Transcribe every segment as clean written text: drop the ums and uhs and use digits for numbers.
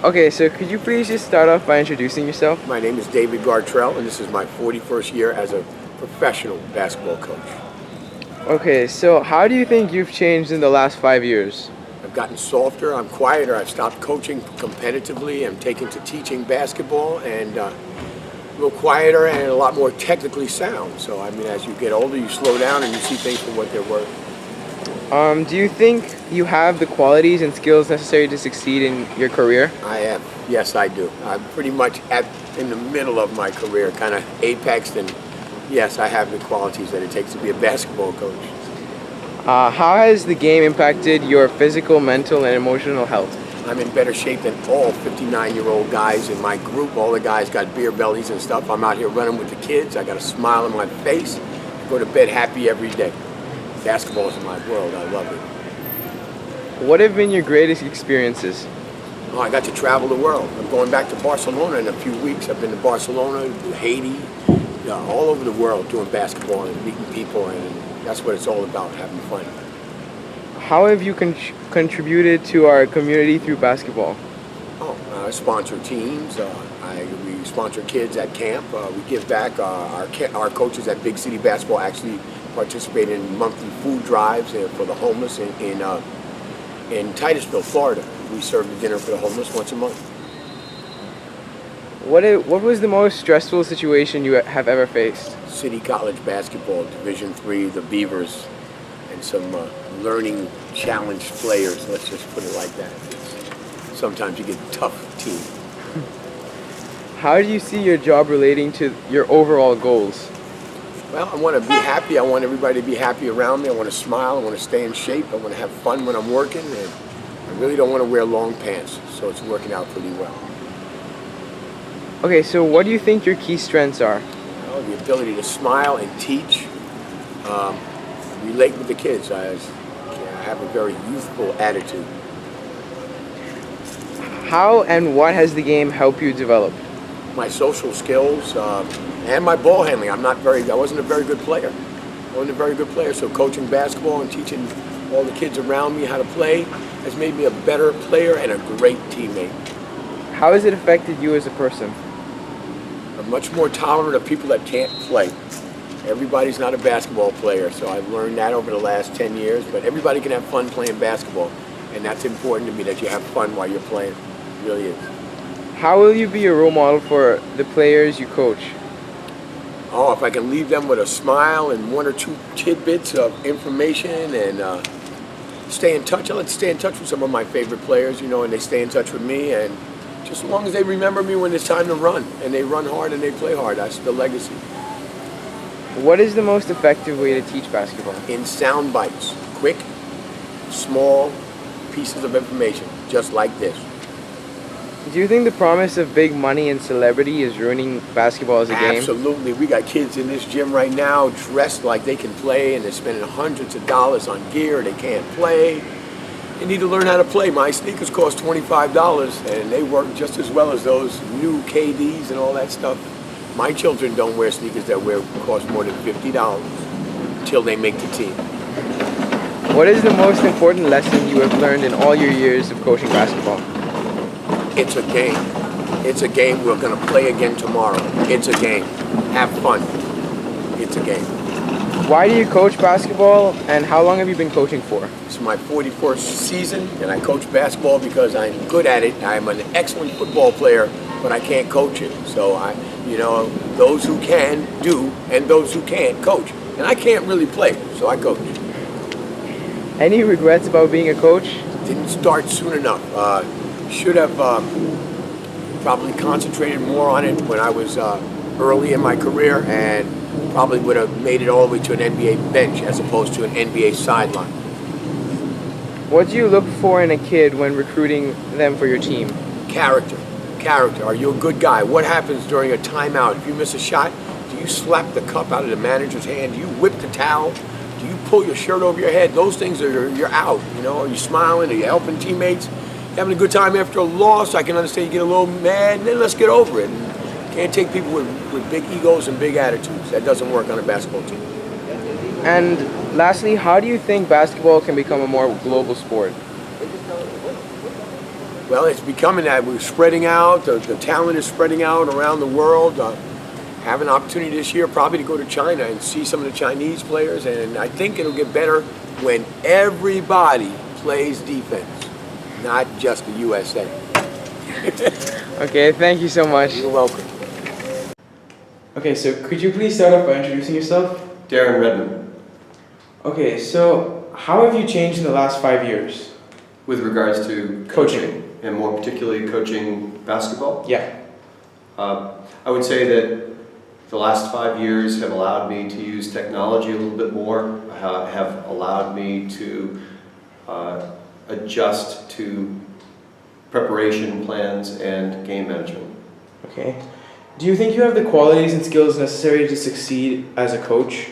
Okay, so could you please just start off by introducing yourself? My name is David Gartrell, and this is my 41st year as a professional basketball coach. Okay, so how do you think you've changed in the last 5 years? I've gotten softer, I'm quieter, I've stopped coaching competitively, I'm taken to teaching basketball, and a little quieter and a lot more technically sound. So, I mean, as you get older, you slow down and you see things for what they're worth. Do you think you have the qualities and skills necessary to succeed in your career? I am. Yes, I do. I'm pretty much in the middle of my career, kind of apexed, and yes, I have the qualities that it takes to be a basketball coach. How has the game impacted your physical, mental, and emotional health? I'm in better shape than all 59-year-old guys in my group. All the guys got beer bellies and stuff. I'm out here running with the kids. I got a smile on my face. I go to bed happy every day. Basketball is my world. I love it. What have been your greatest experiences? Oh, I got to travel the world. I'm going back to Barcelona in a few weeks. I've been to Barcelona, Haiti, all over the world doing basketball and meeting people, and that's what it's all about, having fun. How have you contributed to our community through basketball? I sponsor teams. We sponsor kids at camp. We give back. Our coaches at Big City Basketball actually participate in monthly food drives for the homeless in Titusville, Florida. We serve the dinner for the homeless once a month. What was the most stressful situation you have ever faced? City College basketball, Division III, the Beavers, and some learning challenged players. Let's just put it like that. Sometimes you get a tough team. How do you see your job relating to your overall goals? Well, I want to be happy. I want everybody to be happy around me. I want to smile. I want to stay in shape. I want to have fun when I'm working. And I really don't want to wear long pants, so it's working out pretty well. Okay, so what do you think your key strengths are? Well, the ability to smile and teach, relate with the kids. I have a very youthful attitude. How and what has the game helped you develop? My social skills and my ball handling. I wasn't a very good player. So coaching basketball and teaching all the kids around me how to play has made me a better player and a great teammate. How has it affected you as a person? I'm much more tolerant of people that can't play. Everybody's not a basketball player, so I've learned that over the last 10 years, but everybody can have fun playing basketball, and that's important to me, that you have fun while you're playing. It really is. How will you be a role model for the players you coach? Oh, if I can leave them with a smile and one or two tidbits of information and stay in touch. I like to stay in touch with some of my favorite players, and they stay in touch with me, and just as long as they remember me when it's time to run, and they run hard and they play hard, that's the legacy. What is the most effective way to teach basketball? In sound bites, quick, small pieces of information, just like this. Do you think the promise of big money and celebrity is ruining basketball as a game? Absolutely. We got kids in this gym right now dressed like they can play, and they're spending hundreds of dollars on gear. They can't play. They need to learn how to play. My sneakers cost $25, and they work just as well as those new KDs and all that stuff. My children don't wear sneakers that cost more than $50 until they make the team. What is the most important lesson you have learned in all your years of coaching basketball? It's a game. It's a game. We're going to play again tomorrow. It's a game. Have fun. It's a game. Why do you coach basketball, and how long have you been coaching for? It's my 41st season, and I coach basketball because I'm good at it. I'm an excellent football player, but I can't coach it. So those who can do, and those who can't coach. And I can't really play, so I coach. Any regrets about being a coach? Didn't start soon enough. Should have probably concentrated more on it when I was early in my career, and probably would have made it all the way to an NBA bench as opposed to an NBA sideline. What do you look for in a kid when recruiting them for your team? Character. Are you a good guy? What happens during a timeout? If you miss a shot, do you slap the cup out of the manager's hand? Do you whip the towel? Do you pull your shirt over your head? Those things you're out. Are you smiling? Are you helping teammates? Having a good time after a loss? I can understand you get a little mad, and then let's get over it. Can't take people with big egos and big attitudes. That doesn't work on a basketball team. And lastly, how do you think basketball can become a more global sport? Well, it's becoming that. We're spreading out. The talent is spreading out around the world. Have an opportunity this year probably to go to China and see some of the Chinese players, and I think it'll get better when everybody plays defense, not just the USA. Okay, thank you so much. You're welcome. Okay, so could you please start off by introducing yourself? Darren Redmond. Okay, so how have you changed in the last 5 years? With regards to Coaching. and more particularly coaching basketball, Yeah. I would say that the last 5 years have allowed me to use technology a little bit more, have allowed me to adjust to preparation plans and game management. Okay. Do you think you have the qualities and skills necessary to succeed as a coach?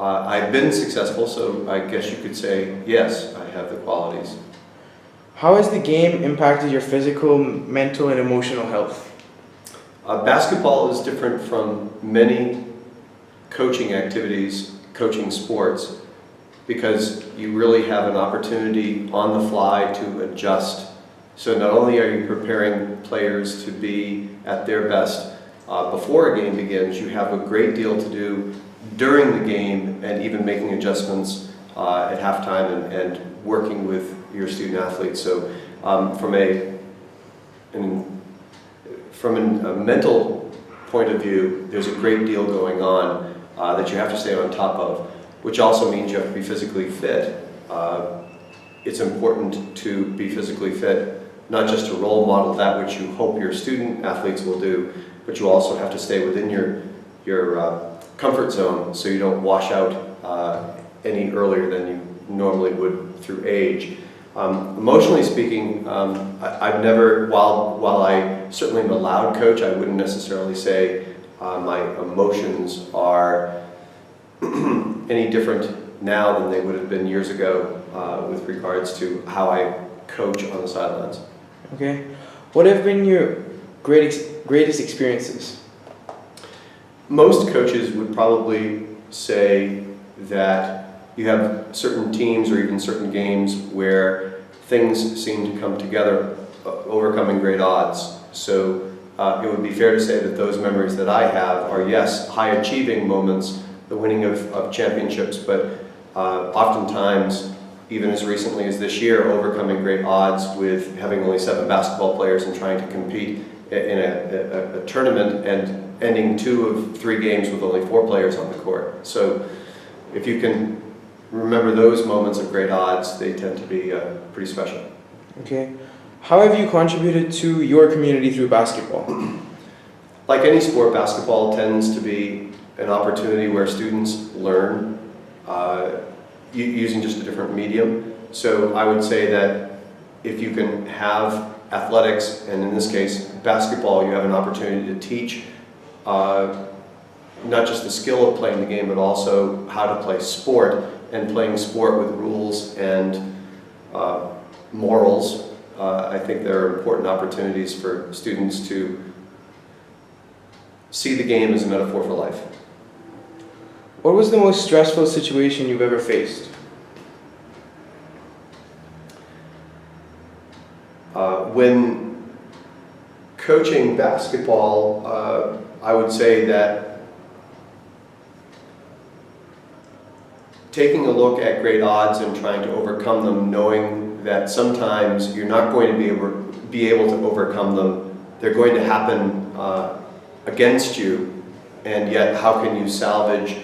I've been successful, so I guess you could say, yes, I have the qualities. How has the game impacted your physical, mental, and emotional health? Basketball is different from many coaching activities, coaching sports, because you really have an opportunity on the fly to adjust. So not only are you preparing players to be at their best before a game begins, you have a great deal to do during the game and even making adjustments at halftime and working with your student athletes. So from a mental point of view, there's a great deal going on that you have to stay on top of, which also means you have to be physically fit. It's important to be physically fit, not just to role model that which you hope your student athletes will do, but you also have to stay within your comfort zone so you don't wash out any earlier than you normally would through age. Emotionally speaking, I've never, while I certainly am a loud coach, I wouldn't necessarily say my emotions are any different now than they would have been years ago with regards to how I coach on the sidelines. Okay. What have been your greatest experiences? Most coaches would probably say that you have certain teams or even certain games where things seem to come together, overcoming great odds. So it would be fair to say that those memories that I have are, yes, high achieving moments, the winning of championships, but oftentimes, even as recently as this year, overcoming great odds with having only 7 basketball players and trying to compete in a tournament and ending 2 of 3 games with only 4 players on the court. So if you can remember those moments of great odds, they tend to be pretty special. Okay. How have you contributed to your community through basketball? Like any sport, basketball tends to be an opportunity where students learn using just a different medium. So I would say that if you can have athletics, and in this case basketball, you have an opportunity to teach not just the skill of playing the game, but also how to play sport, and playing sport with rules and morals. I think there are important opportunities for students to see the game as a metaphor for life. What was the most stressful situation you've ever faced? When coaching basketball, I would say that taking a look at great odds and trying to overcome them, knowing that sometimes you're not going to be able to overcome them, they're going to happen against you, and yet how can you salvage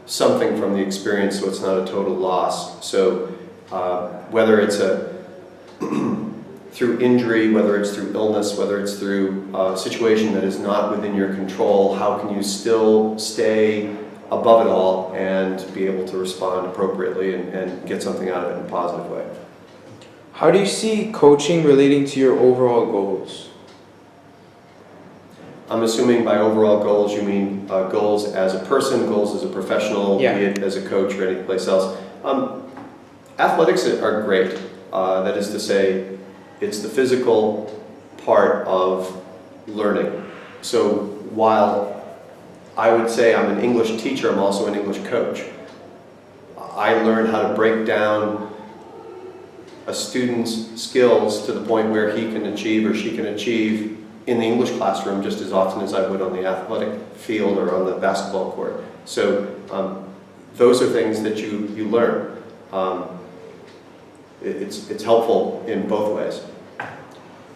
something from the experience so it's not a total loss? So whether it's through injury, whether it's through illness, whether it's through a situation that is not within your control, how can you still stay above it all and be able to respond appropriately and get something out of it in a positive way? How do you see coaching relating to your overall goals? I'm assuming by overall goals you mean goals as a person, goals as a professional, Yeah. be it as a coach or any place else. Athletics are great. That is to say, it's the physical part of learning. So while I would say I'm an English teacher, I'm also an English coach. I learn how to break down a student's skills to the point where he can achieve or she can achieve in the English classroom just as often as I would on the athletic field or on the basketball court. So those are things that you learn. It's helpful in both ways.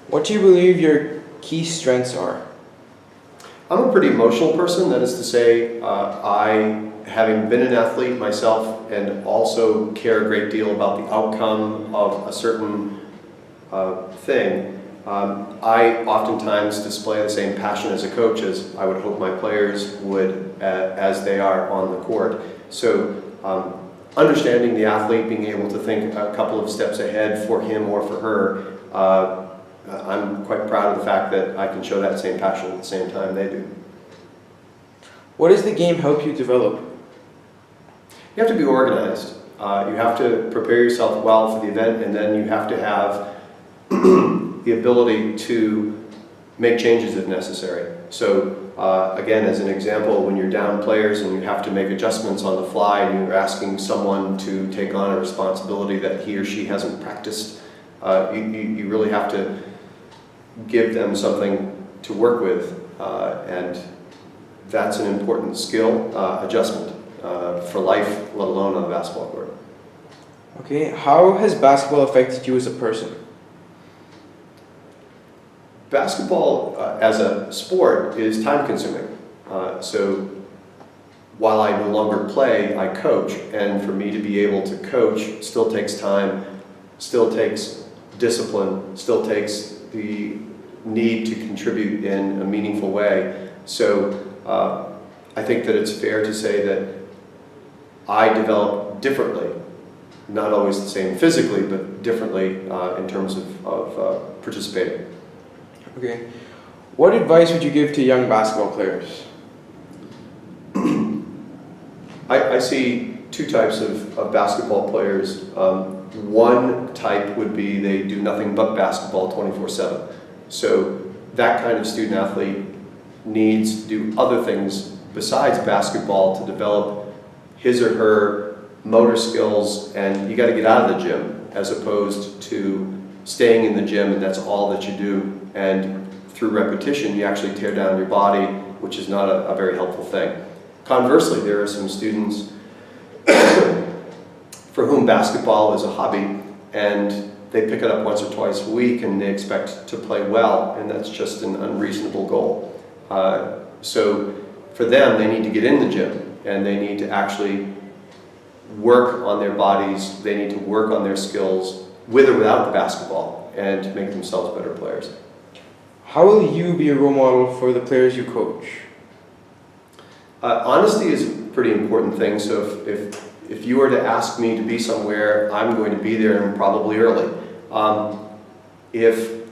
What do you believe your key strengths are? I'm a pretty emotional person. That is to say, I, having been an athlete myself and also care a great deal about the outcome of a certain thing, I oftentimes display the same passion as a coach as I would hope my players would as they are on the court. So understanding the athlete, being able to think a couple of steps ahead for him or for her, I'm quite proud of the fact that I can show that same passion at the same time they do. What does the game help you develop? You have to be organized. You have to prepare yourself well for the event, and then you have to have the ability to make changes if necessary. So again, as an example, when you're down players and you have to make adjustments on the fly and you're asking someone to take on a responsibility that he or she hasn't practiced, you really have to give them something to work with, and that's an important skill, adjustment for life, let alone on the basketball court. Okay, how has basketball affected you as a person? Basketball as a sport is time consuming. So while I no longer play, I coach, and for me to be able to coach still takes time, still takes discipline, still takes the need to contribute in a meaningful way. So I think that it's fair to say that I develop differently, not always the same physically, but differently in terms of participating. Okay. What advice would you give to young basketball players? I see two types of basketball players. One type would be they do nothing but basketball 24/7. So that kind of student athlete needs to do other things besides basketball to develop his or her motor skills, and you got to get out of the gym as opposed to staying in the gym and that's all that you do, and through repetition you actually tear down your body, which is not a very helpful thing. Conversely, there are some students for whom basketball is a hobby and they pick it up once or twice a week and they expect to play well, and that's just an unreasonable goal. So for them, they need to get in the gym and they need to actually work on their bodies, they need to work on their skills with or without the basketball and make themselves better players. How will you be a role model for the players you coach? Honesty is a pretty important thing, so if you were to ask me to be somewhere, I'm going to be there and probably early. If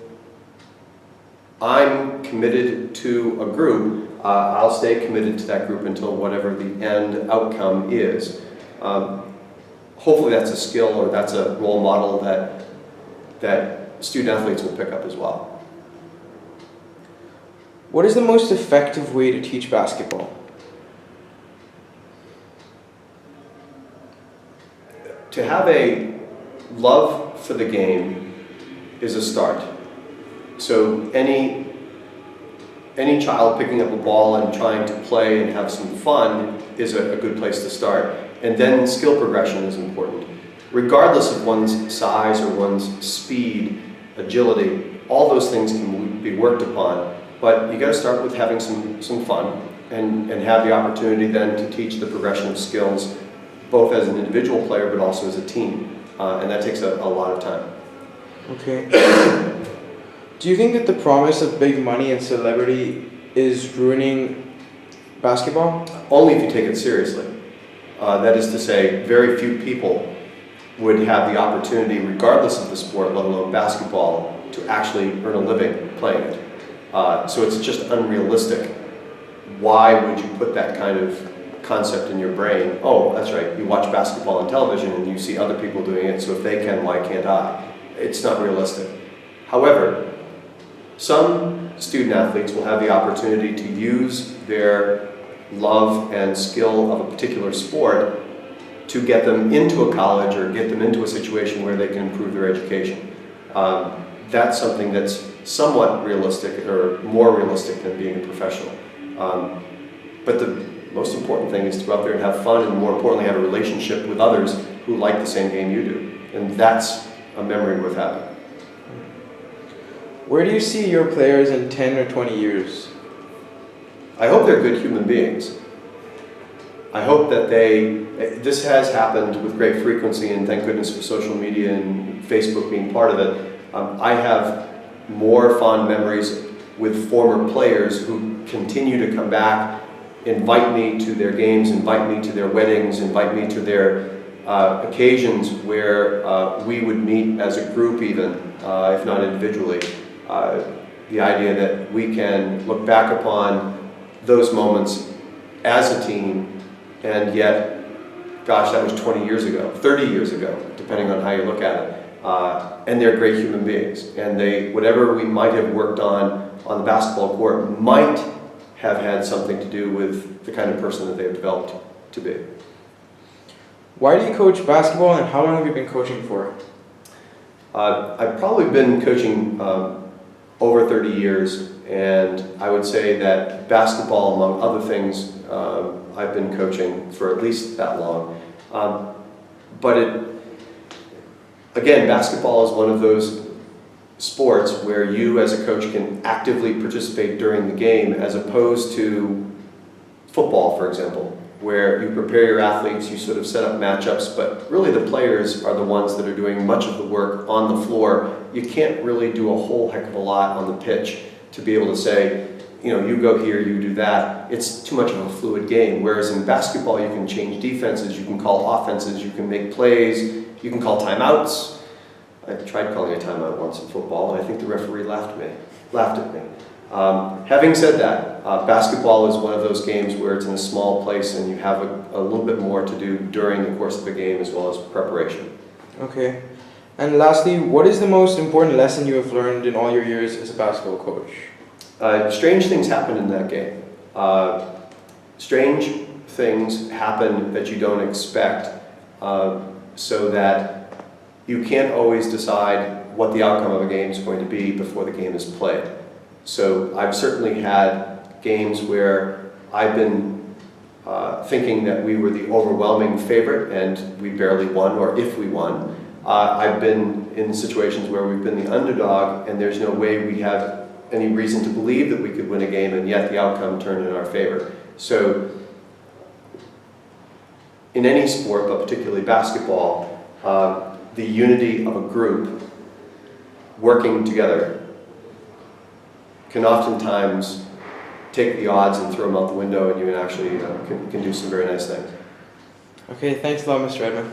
I'm committed to a group, I'll stay committed to that group until whatever the end outcome is. Hopefully that's a skill or that's a role model that student athletes will pick up as well. What is the most effective way to teach basketball? To have a love for the game is a start. So any child picking up a ball and trying to play and have some fun is a good place to start. And then skill progression is important. Regardless of one's size or one's speed, agility, all those things can be worked upon. But you got to start with having some fun and have the opportunity then to teach the progression of skills, both as an individual player but also as a team. And that takes a lot of time. Okay. Do you think that the promise of big money and celebrity is ruining basketball? Only if you take it seriously. That is to say, very few people would have the opportunity, regardless of the sport, let alone basketball, to actually earn a living playing it. So it's just unrealistic. Why would you put that kind of concept in your brain? Oh, that's right, you watch basketball on television and you see other people doing it, so if they can, why can't I? It's not realistic. However, some student athletes will have the opportunity to use their love and skill of a particular sport to get them into a college or get them into a situation where they can improve their education. That's something that's somewhat realistic, or more realistic than being a professional. But the most important thing is to go out there and have fun, and more importantly, have a relationship with others who like the same game you do. And that's a memory worth having. Where do you see your players in 10 or 20 years? I hope they're good human beings. I hope that this has happened with great frequency, and thank goodness for social media and Facebook being part of it. I have more fond memories with former players who continue to come back, invite me to their games, invite me to their weddings, invite me to their occasions where we would meet as a group even, if not individually. The idea that we can look back upon those moments as a team, and yet, gosh, that was 20 years ago, 30 years ago, depending on how you look at it. And they're great human beings. And whatever we might have worked on the basketball court might have had something to do with the kind of person that they've developed to be. Why do you coach basketball, and how long have you been coaching for? I've probably been coaching over 30 years, and I would say that basketball, among other things, I've been coaching for at least that long. Again, basketball is one of those sports where you as a coach can actively participate during the game, as opposed to football, for example, where you prepare your athletes, you sort of set up matchups, but really the players are the ones that are doing much of the work on the floor. You can't really do a whole heck of a lot on the pitch to be able to say, you go here, you do that. It's too much of a fluid game. Whereas in basketball, you can change defenses, you can call offenses, you can make plays, you can call timeouts. I tried calling a timeout once in football, and I think the referee laughed at me. Having said that, basketball is one of those games where it's in a small place, and you have a little bit more to do during the course of the game as well as preparation. Okay. And lastly, what is the most important lesson you have learned in all your years as a basketball coach? Strange things happen in that game. Strange things happen that you don't expect, so that you can't always decide what the outcome of a game is going to be before the game is played. So I've certainly had games where I've been thinking that we were the overwhelming favorite and we barely won, or if we won. I've been in situations where we've been the underdog and there's no way we have any reason to believe that we could win a game, and yet the outcome turned in our favor. So in any sport, but particularly basketball, the unity of a group working together can oftentimes take the odds and throw them out the window, and you can actually can do some very nice things. Okay, thanks a lot, Mr. Edmond.